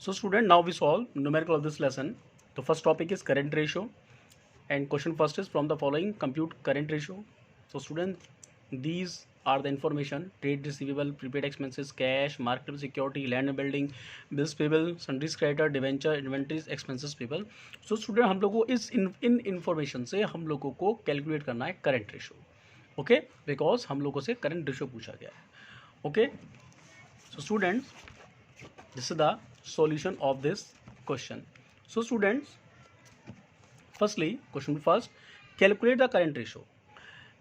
So student, now we solve numerical of this lesson. The first topic is current ratio, and question first is from the following compute current ratio. So student, these are the information: trade receivable, prepaid expenses, cash, marketable security, land and building, bills payable, sundry creditor, debenture, inventories, expenses payable. So student, हम लोगों को इस in information से हम लोगों को calculate करना है करंट रेशो. ओके, बिकॉज हम लोगों से करंट रेशो पूछा गया है. Okay, so students, this is the solution of this question. So students, firstly, question first, calculate the current ratio.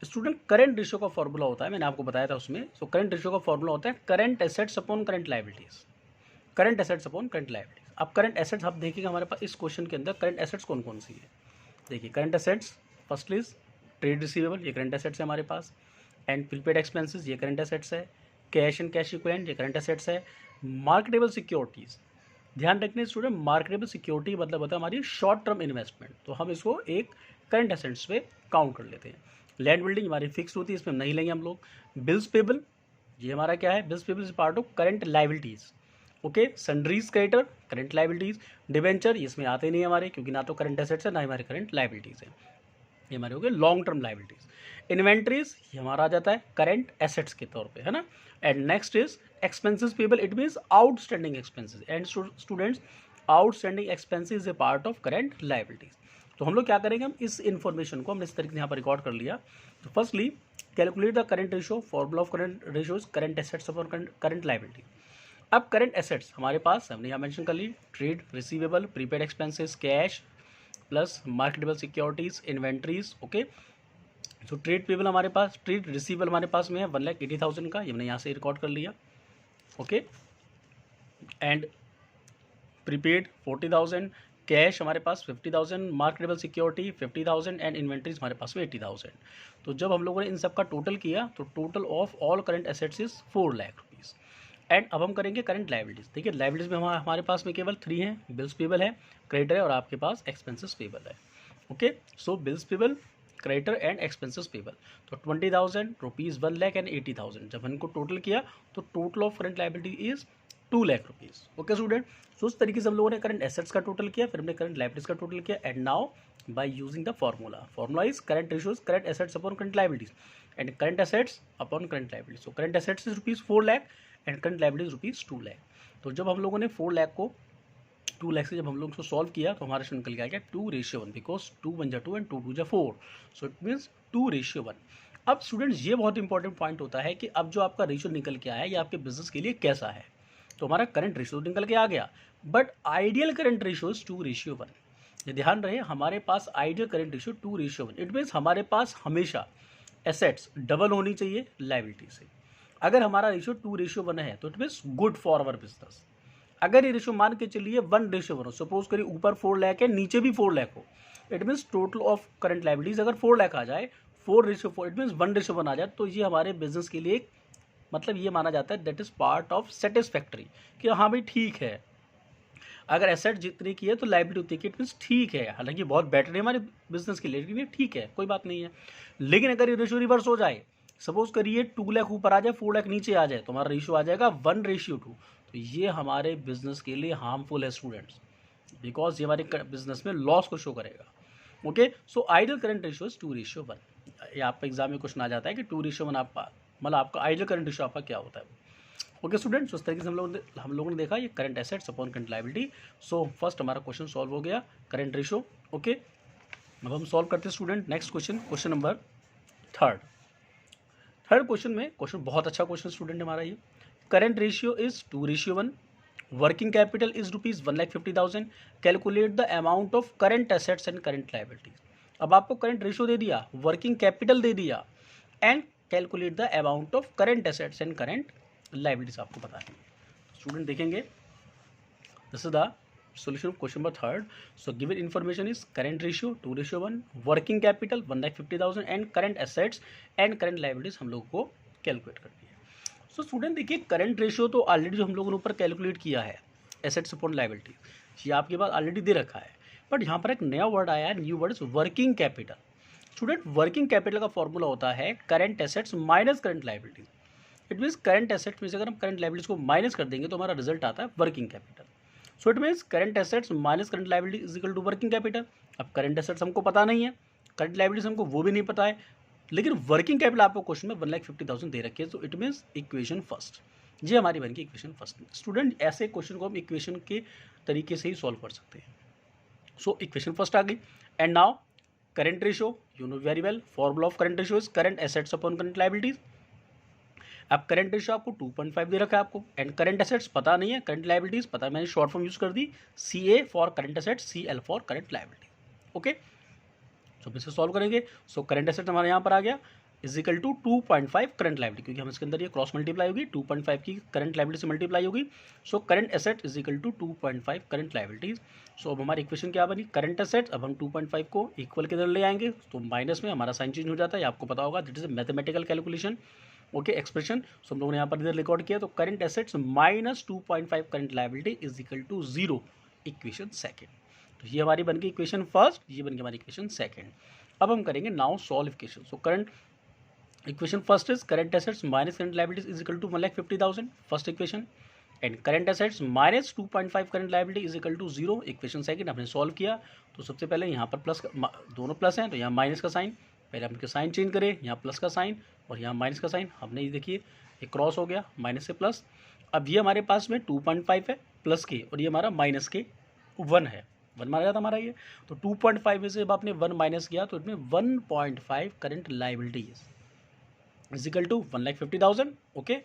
Student, current ratio का फॉर्मूला होता है, मैंने आपको बताया था उसमें. सो करंट रेशियो का फॉर्मूला होता है current assets upon current liabilities. Current assets upon current liabilities. अब करंट एसेट्स आप देखिएगा हमारे पास इस क्वेश्चन के अंदर करंट एसेट्स कौन कौन सी है. देखिए, current assets first is trade receivable, ये करंट एसेट्स है हमारे पास. एंड प्रीपेड एक्सपेंसेस, ये करंट एसेट्स है. कैश एंड कैश इक्विवेलेंट, ये करंट एसेट्स है. मार्केटेबल सिक्योरिटीज़, ध्यान रखने स्टूडेंट, मार्केटेबल सिक्योरिटी मतलब होता है हमारी शॉर्ट टर्म इन्वेस्टमेंट, तो हम इसको एक करंट एसेट्स पे काउंट कर लेते हैं. लैंड बिल्डिंग हमारी फिक्स होती है, इसमें हम नहीं लेंगे हम लोग. बिल्स पेबल, ये हमारा क्या है, bills payable is part of current liabilities. Okay, sundries creditor current liabilities. Debenture इसमें आते नहीं हमारे, क्योंकि ना तो करंट एसेट्स है ना हमारे करंट लायबिलिटीज़ है, ये हमारे हो गए लॉन्ग टर्म लायबिलिटीज़. इन्वेंट्रीज, ये हमारा आ जाता है करंट एसेट्स के तौर पे, है ना. And next is expenses payable, it means outstanding expenses. And students, outstanding expenses is a part of current liabilities. तो हम लोग क्या करेंगे, हम इस इन्फॉर्मेशन को हमने इस तरीके से यहाँ पर रिकॉर्ड कर लिया. तो firstly calculate the current ratio. Formula of current ratio is current assets upon current liability. अब करंट एसेट्स हमारे पास हमने यहाँ मेंशन कर ली, trade receivable, prepaid expenses, cash plus marketable securities, inventories. Okay, so trade payable हमारे पास, trade receivable हमारे पास में है 1,80,000 का, ये हमने यहाँ से रिकॉर्ड कर लिया. ओके, एंड प्रीपेड 40,000, कैश हमारे पास 50,000, मार्केटेबल सिक्योरिटी 50,000 एंड इन्वेंट्रीज हमारे पास में 80,000. तो जब हम लोगों ने इन सब का टोटल किया तो total of all current assets is 4 lakh rupees. And अब हम करेंगे करंट लायबिलिटीज़. देखिए, लायबिलिटीज़ में हमारे पास में केवल 3 हैं, बिल्स पेबल है, क्रेडिटर है और आपके पास एक्सपेंसेस पेबल है. Okay, so bills payable, creditor and expenses payable. तो 20,000 रुपीज़, 1 लाख एंड 80,000, जब इनको टोटल किया तो total of current liability is 2 lakh rupees. Okay student, so उस तरीके से हम लोगों ने करंट एसेट्स का टोटल किया, फिर हमने करंट लायबिलिटीज़ का टोटल किया. And now by using the formula is current ratios current assets upon current liabilities and current assets upon current liabilities. So current assets is rupees 4 lakh and current liabilities rupees 2 lakh. तो जब हम लोगों ने 4 लाख को 2 लाख से जब हम लोग इसको सॉल्व किया तो हमारे से निकल गया 2:1, बिकॉज 2 1 जा 2 एंड 2 2 जा 4, सो इट मीन्स 2:1. अब स्टूडेंट्स, ये बहुत इंपॉर्टेंट पॉइंट होता है कि अब जो आपका रेशियो निकल के आया है ये आपके बिजनेस के लिए कैसा है. तो हमारा करंट रेशियो निकल के आ गया, but ideal current ratio is 2:1. ये ध्यान रहे, हमारे पास ideal current ratio 2:1. It means हमारे पास हमेशा एसेट्स डबल होनी चाहिए लायबिलिटी से. अगर हमारा रेशियो 2:1 है तो it means good for our business. अगर ये रेशियो मान के चलिए 1:1 हो, सपोज करिए ऊपर 4 लाख है नीचे भी 4 लाख हो, it means total of current liabilities अगर 4 लाख आ जाए, 4:4, इट मीन्स 1:1 आ जाए, तो ये हमारे बिजनेस के लिए मतलब ये माना जाता है that is part of satisfactory, कि हाँ भाई ठीक है. अगर एसेट जितनी की है तो लायबिलिटी उतनी की, इट मीन्स ठीक है. हालांकि बहुत बेटर है हमारे बिजनेस के लिए, लेकिन ये ठीक है, कोई बात नहीं है. लेकिन अगर ये रेशियो रिवर्स हो जाए, सपोज करिए 2 लाख ऊपर आ जाए 4 लाख नीचे आ जाए, तो हमारा रेशियो आ जाएगा 1:2. तो ये हमारे बिजनेस के लिए हार्मफुल है स्टूडेंट्स, बिकॉज ये हमारे बिजनेस में लॉस को शो करेगा. Okay, so ideal current ratio is 2:1. ये आपका एग्जाम में क्वेश्चन आ जाता है कि 2:1 आपका मतलब आपका आइडियल करंट रेशियो आपका क्या होता है. ओके स्टूडेंट्स, उस तरीके से हम लोगों ने देखा ये current assets upon current liability. So first हमारा क्वेश्चन सॉल्व हो गया, करंट रेशियो. ओके, अब हम सॉल्व करते हैं student next question, question number third question में. क्वेश्चन बहुत अच्छा क्वेश्चन स्टूडेंट हमारा ये. Current ratio is 2:1. Working capital is rupees 1,50,000. Calculate the amount of current assets and current liabilities. अब आपको करंट रेशियो दे दिया, वर्किंग कैपिटल दे दिया, and calculate the amount of current assets and current liabilities आपको पता है. Student देखेंगे, this is the solution of question number third. So given information is current ratio 2:1, working capital 1,50,000 and current assets and current liabilities हम लोगों को calculate करनी है. So student देखिए, करंट रेशियो तो ऑलरेडी जो हम लोगों ने ऊपर कैलकुलेट किया है, एसेट्स अपॉन लायबिलिटी, ये आपके पास ऑलरेडी दे रखा है. बट यहाँ पर एक नया वर्ड आया है, new word is working capital. Student, working capital का फॉर्मूला होता है current assets minus current liabilities. It means current assets में से अगर हम करंट लायबिलिटीज को माइनस कर देंगे तो हमारा रिजल्ट आता है working capital. So it means current assets minus current liability is equal to working capital. अब करंट एसेट्स हमको पता नहीं है, करंट लायबिलिटीज हमको वो भी नहीं पता है, लेकिन वर्किंग कैपिटल आपको क्वेश्चन में 1,50,000 दे रखी है। सो इट मीन्स इक्वेशन फर्स्ट, ये हमारी बन गई इक्वेशन फर्स्ट। स्टूडेंट ऐसे क्वेश्चन को हम इक्वेशन के तरीके से ही सॉल्व कर सकते हैं। सो इक्वेशन फर्स्ट आ गई। And now current ratio, you know very well, formula of current ratio is current assets upon current liabilities. अब करंट रेशियो आपको 2.5 दे रखा है आपको, एंड करंट एसेट्स पता नहीं है, करंट लायबिलिटीज पता है, मैंने शॉर्ट फॉर्म यूज कर दी, CA for current assets, CL for current liability. Okay, so फिर से सॉल्व करेंगे। सो करंट एसेट हमारे यहाँ पर आ गया is equal to 2.5 current liability, क्योंकि हम इसके अंदर ये क्रॉस मल्टीप्लाई होगी, 2.5 की करंट लायबिलिटी से मल्टीप्लाई होगी। So current asset is equal to 2.5 current liabilities. So अब हमारी इक्वेशन क्या बनी, करंट एसेट, अब हम 2.5 को इक्वल के अंदर ले आएंगे तो माइनस में हमारा साइन चेंज हो जाता है, आपको पता होगा, that is a mathematical calculation. Okay, expression. So हम लोगों ने यहाँ पर इधर रिकॉर्ड किया, तो current assets minus 2.5 current liability is equal to 0, equation second. तो ये हमारी बन गई इक्वेशन फर्स्ट, ये बन गई हमारी इक्वेशन सेकेंड। अब हम करेंगे now solve equation. So current equation first is current assets minus current liabilities is equal to 1,50,000, first equation, and current assets minus 2.5 current liability is equal to 0, equation second. हमने solve किया तो सबसे पहले यहाँ पर प्लस, दोनों plus हैं तो यहाँ माइनस का साइन, पहले हम साइन चेंज करें, यहाँ प्लस का साइन और यहाँ माइनस का साइन, हमने ये देखिए ये क्रॉस हो गया माइनस से प्लस। अब ये हमारे पास में 2.5 है प्लस के, और ये हमारा माइनस के 1 है, 1 मारा जाता हमारा ये, तो 2.5 में से जब आपने 1 माइनस किया तो इसमें 1.5 current liability is equal to 1,50,000। Okay,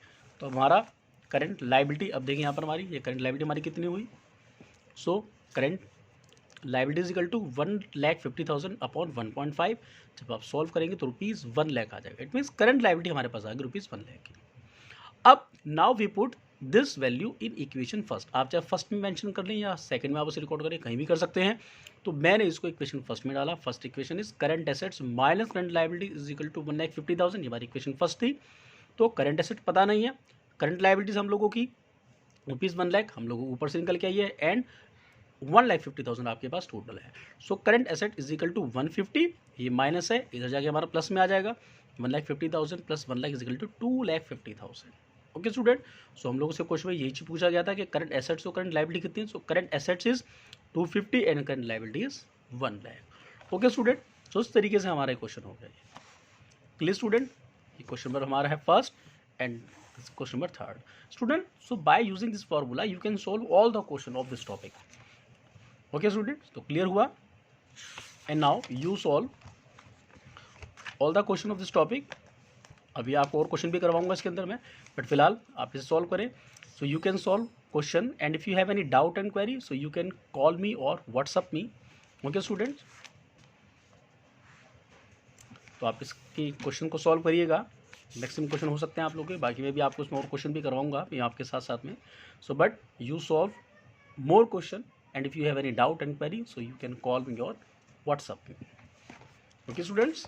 तो हमारा करंट लायबिलिटी, अब देखिए यहाँ पर हमारी ये करंट लायबिलिटी हमारी कितनी हुई। So current liability is equal to 1,50,000 upon 1.5, जब आप सॉल्व करेंगे तो ₹1 लाख आ जाएगा। इट मीन्स करंट लायबिलिटी हमारे पास आ गई ₹1 लाख की। अब now we put this value in equation first, आप चाहे फर्स्ट में मेंशन कर लें या सेकंड में आप उसे रिकॉर्ड करें, कहीं भी कर सकते हैं। तो मैंने इसको इक्वेशन फर्स्ट में डाला। First equation is current assets minus current liability is equal to 1,50,000, ये हमारी इक्वेशन फर्स्ट थी। तो करंट एसेट पता नहीं है, करंट लायबिलिटीज हम लोगों की ₹1 लाख हम लोगों को ऊपर से निकल के आई है, एंड 1,50,000 आपके पास टोटल है। So current asset is equal to 150, ये माइनस है, इधर जाके हमारा प्लस में आ जाएगा, 1,50,000 plus 1 lakh is equal to 2,50,000। Okay student, so हम लोगों से क्वेश्चन में यही चीज पूछा गया था कि करंट एसेट्स और करंट लायबिलिटी कितनी है। So current assets is 250 and current liability is 1 lakh. Okay student, so इस तरीके से हमारा क्वेश्चन हो गया। क्लियर स्टूडेंट, ये क्वेश्चन नंबर हमारा है first and question number third. Student, so by using this formula you can solve all the question of this topic. Okay student, तो क्लियर हुआ। And now you solve all the question of this topic. अभी आपको और question भी करवाऊंगा इसके अंदर में, बट फिलहाल आप इसे सॉल्व करें। So you can solve question and if you have any doubt and query so you can call मी और व्हाट्सअप मी। ओके स्टूडेंट्स, तो आप इसकी क्वेश्चन को सॉल्व करिएगा, मैक्सिमम क्वेश्चन हो सकते हैं आप लोग के, बाकी मैं भी आपको इसमें और क्वेश्चन भी करवाऊंगा आपके साथ साथ में। So but you solve more question and if you have any doubt and query so you can call me or WhatsApp me. Okay students.